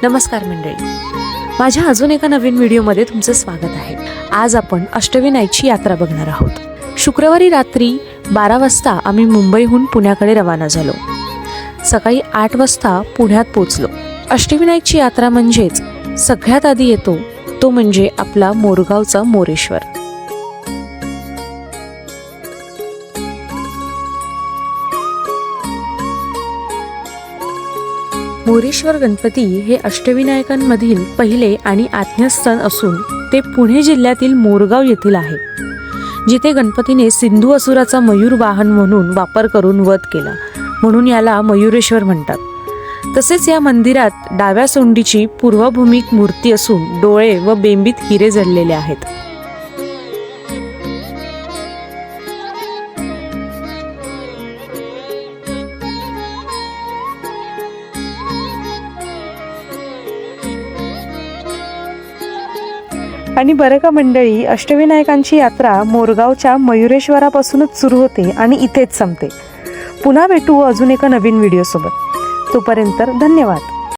नमस्कार मंडळी, माझ्या अजून एका नवीन व्हिडिओमध्ये तुमचं स्वागत आहे। आज आपण अष्टविनायकची यात्रा बघणार आहोत। शुक्रवारी रात्री 12 वाजता आम्ही मुंबईहून पुण्याकडे रवाना झालो। सकाळी 8 वाजता पुण्यात पोहोचलो। अष्टविनायकची यात्रा म्हणजेच सगळ्यात आधी येतो तो म्हणजे आपला मोरगावचा मोरेश्वर। मोरेश्वर गणपती हे अष्टविनायकांमधील पहिले आणि आज्ञास्थान असून ते पुणे जिल्ह्यातील मोरगाव येथील आहे, जिथे गणपतीने सिंधू असुराचा मयूर वाहन म्हणून वापर करून वध केला, म्हणून याला मयुरेश्वर म्हणतात। तसेच या मंदिरात डाव्या सोंडीची पूर्वभूमिक मूर्ती असून डोळे व बेंबीत हिरे जडलेले आहेत। आणि बरं का मंडळी, अष्टविनायकांची यात्रा मोरगावच्या मयुरेश्वरापासूनच सुरू होते आणि इथेच संपते। पुन्हा भेटू अजून एका नवीन व्हिडिओ सोबत। तोपर्यंत धन्यवाद।